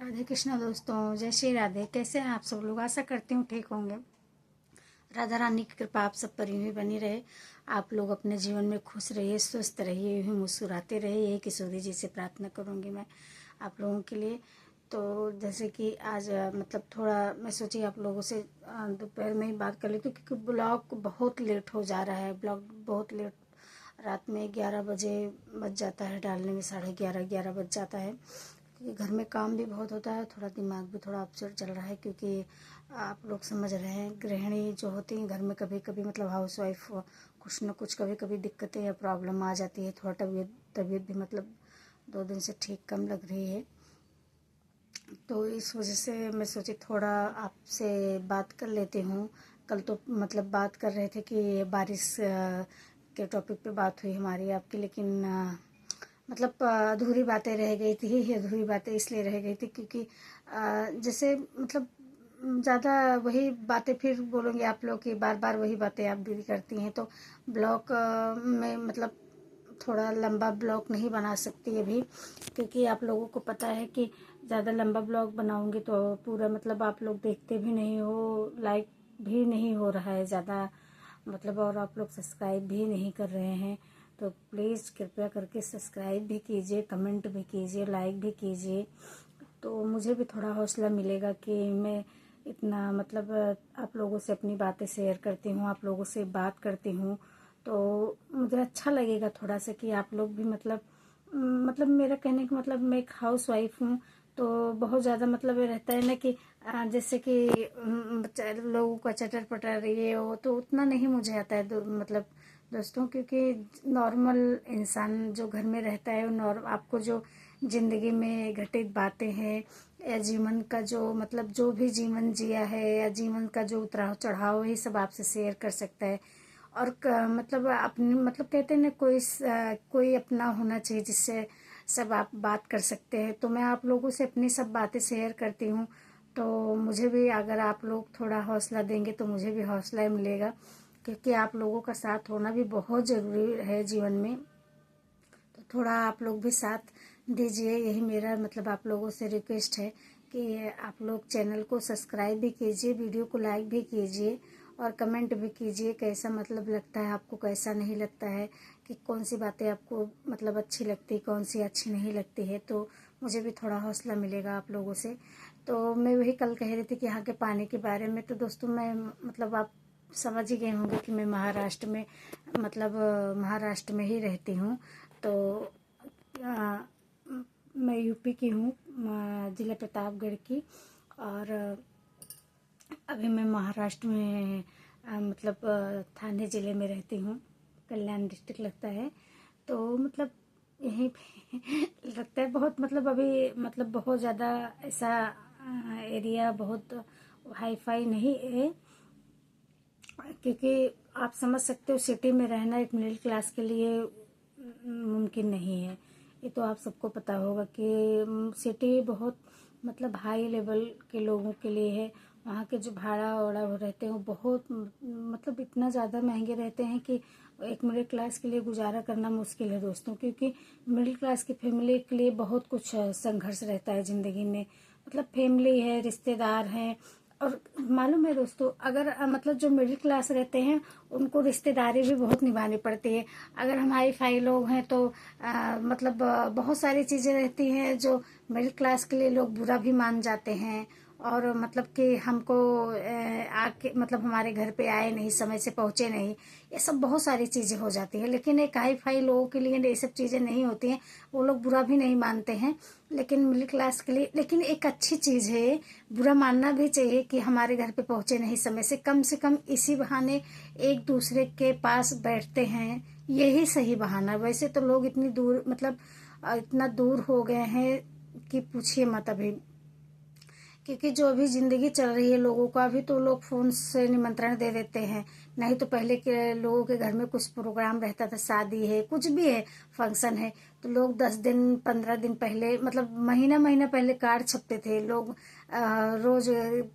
राधे कृष्णा दोस्तों, जय श्री राधे। कैसे हैं आप सब लोग? आशा करती हूँ ठीक होंगे। राधा रानी की कृपा आप सब पर यूं ही बनी रहे। आप लोग अपने जीवन में खुश रहिए, स्वस्थ रहिए, यूं ही मुस्कुराते रहिए। यही किशोरी जी से प्रार्थना करूँगी मैं आप लोगों के लिए। तो जैसे कि आज मतलब थोड़ा मैं सोची आप लोगों से दोपहर में ही बात कर लेती हूँ, क्योंकि ब्लॉग बहुत लेट हो जा रहा है। ब्लॉग बहुत लेट, रात में 11 बजे बज जाता है डालने में, 11:30 बज जाता है, क्योंकि घर में काम भी बहुत होता है। थोड़ा दिमाग भी थोड़ा अपसेट चल रहा है, क्योंकि आप लोग समझ रहे हैं, गृहिणी जो होती हैं घर में कभी कभी मतलब हाउस वाइफ कुछ न कुछ कभी कभी दिक्कतें या प्रॉब्लम आ जाती है। थोड़ा तबीयत भी मतलब 2 दिन से ठीक कम लग रही है। तो इस वजह से मैं सोची थोड़ा आपसे बात कर लेती हूँ। कल तो मतलब बात कर रहे थे कि बारिश के टॉपिक पे बात हुई हमारी आपकी, लेकिन मतलब अधूरी बातें रह गई थी। अधूरी बातें इसलिए रह गई थी क्योंकि जैसे मतलब ज़्यादा वही बातें फिर बोलूँगी आप लोग की, बार बार वही बातें आप भी करती हैं, तो ब्लॉग में मतलब थोड़ा लंबा ब्लॉग नहीं बना सकती अभी, क्योंकि आप लोगों को पता है कि ज़्यादा लंबा ब्लॉग बनाऊँगी तो पूरा मतलब आप लोग देखते भी नहीं हो, लाइक भी नहीं हो रहा है ज़्यादा मतलब, और आप लोग सब्सक्राइब भी नहीं कर रहे हैं। तो प्लीज़ कृपया करके सब्सक्राइब भी कीजिए, कमेंट भी कीजिए, लाइक भी कीजिए, तो मुझे भी थोड़ा हौसला मिलेगा कि मैं इतना मतलब आप लोगों से अपनी बातें शेयर करती हूँ, आप लोगों से बात करती हूँ, तो मुझे अच्छा लगेगा थोड़ा सा कि आप लोग भी मतलब मेरा कहने का मतलब मैं एक हाउस वाइफ हूँ, तो बहुत ज़्यादा मतलब ये रहता है ना कि जैसे कि लोगों का चटर पटर ये वो तो उतना नहीं मुझे आता है मतलब दोस्तों, क्योंकि नॉर्मल इंसान जो घर में रहता है आपको जो ज़िंदगी में घटित बातें हैं या जीवन का जो मतलब जो भी जीवन जिया है या जीवन का जो उतराव चढ़ाव, ये सब आपसे शेयर कर सकता है। और मतलब अपने मतलब कहते हैं ना, कोई अपना होना चाहिए जिससे सब आप बात कर सकते हैं। तो मैं आप लोगों से अपनी सब बातें शेयर करती हूँ, तो मुझे भी अगर आप लोग थोड़ा हौसला देंगे तो मुझे भी हौसला मिलेगा, क्योंकि आप लोगों का साथ होना भी बहुत ज़रूरी है जीवन में। तो थोड़ा आप लोग भी साथ दीजिए, यही मेरा मतलब आप लोगों से रिक्वेस्ट है कि आप लोग चैनल को सब्सक्राइब भी कीजिए, वीडियो को लाइक भी कीजिए और कमेंट भी कीजिए कैसा मतलब लगता है आपको, कैसा नहीं लगता है, कि कौन सी बातें आपको मतलब अच्छी लगती, कौन सी अच्छी नहीं लगती है। तो मुझे भी थोड़ा हौसला मिलेगा आप लोगों से। तो मैं वही कल कह रही थी कि यहाँ के पानी के बारे में, तो दोस्तों मैं मतलब आप समझ ही गए होंगे कि मैं महाराष्ट्र में मतलब महाराष्ट्र में ही रहती हूँ। तो मैं यूपी की हूँ, जिला प्रतापगढ़ की, और अभी मैं महाराष्ट्र में मतलब थाने ज़िले में रहती हूँ, कल्याण डिस्ट्रिक्ट लगता है। तो मतलब यहीं पे लगता है बहुत मतलब अभी मतलब बहुत ज़्यादा ऐसा एरिया बहुत हाई फाई नहीं है, क्योंकि आप समझ सकते हो सिटी में रहना एक मिडिल क्लास के लिए मुमकिन नहीं है। ये तो आप सबको पता होगा कि सिटी बहुत मतलब हाई लेवल के लोगों के लिए है। वहाँ के जो भाड़ा वाड़ा रहते हैं वो बहुत मतलब इतना ज़्यादा महंगे रहते हैं कि एक मिडिल क्लास के लिए गुजारा करना मुश्किल है दोस्तों, क्योंकि मिडिल क्लास की फैमिली के लिए बहुत कुछ संघर्ष रहता है ज़िंदगी में। मतलब फैमिली है, रिश्तेदार हैं, और मालूम है दोस्तों, अगर मतलब जो मिडिल क्लास रहते हैं उनको रिश्तेदारी भी बहुत निभानी पड़ती है। अगर हम हाई फाई लोग हैं तो मतलब बहुत सारी चीज़ें रहती हैं जो मिडिल क्लास के लिए लोग बुरा भी मान जाते हैं, और मतलब कि हमको आके मतलब हमारे घर पे आए नहीं, समय से पहुँचे नहीं, ये सब बहुत सारी चीज़ें हो जाती है। लेकिन एक हाई फाई लोगों के लिए ये सब चीज़ें नहीं होती हैं, वो लोग बुरा भी नहीं मानते हैं। लेकिन मिडिल क्लास के लिए लेकिन एक अच्छी चीज़ है, बुरा मानना भी चाहिए कि हमारे घर पे पहुँचे नहीं समय से, कम इसी बहाने एक दूसरे के पास बैठते हैं, यही सही बहाना। वैसे तो लोग इतनी दूर मतलब इतना दूर हो गए हैं कि पूछिए मत अभी, क्योंकि जो अभी ज़िंदगी चल रही है लोगों का, अभी तो लोग फ़ोन से निमंत्रण दे देते हैं। नहीं तो पहले के लोगों के घर में कुछ प्रोग्राम रहता था, शादी है कुछ भी है, फंक्शन है, तो लोग 10 दिन 15 दिन पहले, मतलब महीना पहले कार्ड छपते थे लोग। रोज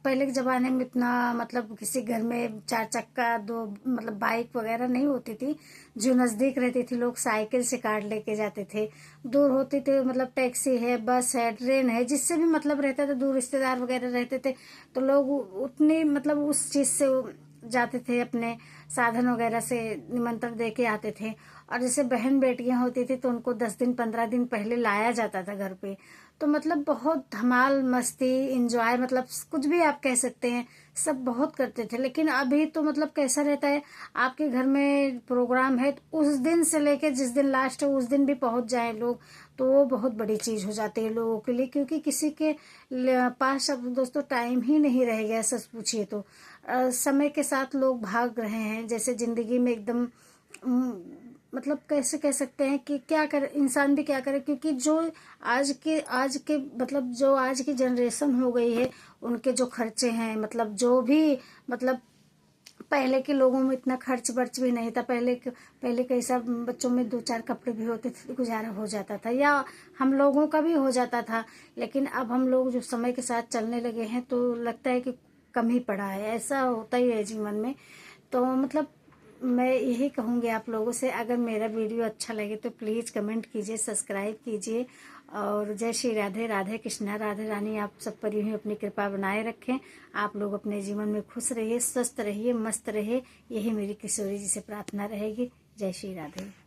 पहले के ज़माने में इतना मतलब किसी घर में 4 चक्का दो मतलब बाइक वगैरह नहीं होती थी। जो नज़दीक रहती थी लोग साइकिल से कार्ड लेके जाते थे। दूर होते थे मतलब टैक्सी है, बस है, ट्रेन है, जिससे भी मतलब रहता था, दूर रिश्तेदार वगैरह रहते थे तो लोग उतनी मतलब उस चीज़ से जाते थे, अपने साधन वगैरह से निमंत्रण दे के आते थे। और जैसे बहन बेटियां होती थी तो उनको 10 दिन 15 दिन पहले लाया जाता था घर पे। तो मतलब बहुत धमाल मस्ती इंजॉय, मतलब कुछ भी आप कह सकते हैं, सब बहुत करते थे। लेकिन अभी तो मतलब कैसा रहता है, आपके घर में प्रोग्राम है तो उस दिन से लेके जिस दिन लास्ट है उस दिन भी पहुंच जाए लोग, तो वो बहुत बड़ी चीज हो जाती है लोगों के लिए। क्योंकि किसी के पास अब दोस्तों टाइम ही नहीं रह गया, सच पूछिए तो। समय के साथ लोग भाग रहे हैं, जैसे जिंदगी में एकदम मतलब कैसे कह सकते हैं कि क्या करे इंसान भी, क्या करे। क्योंकि जो आज के मतलब जो आज की जनरेशन हो गई है, उनके जो खर्चे हैं, मतलब जो भी मतलब पहले के लोगों में इतना खर्च बर्च भी नहीं था। पहले कैसा बच्चों में 2 4 कपड़े भी होते थे, गुजारा हो जाता था, या हम लोगों का भी हो जाता था। लेकिन अब हम लोग जो समय के साथ चलने लगे हैं तो लगता है कि कम ही पड़ा है। ऐसा होता ही है जीवन में। तो मतलब मैं यही कहूँगी आप लोगों से, अगर मेरा वीडियो अच्छा लगे तो प्लीज़ कमेंट कीजिए, सब्सक्राइब कीजिए। और जय श्री राधे, राधे कृष्णा, राधे रानी आप सब पर यूं ही अपनी कृपा बनाए रखें। आप लोग अपने जीवन में खुश रहिए, स्वस्थ रहिए, मस्त रहिए, यही मेरी किशोरी जी से प्रार्थना रहेगी। जय श्री राधे।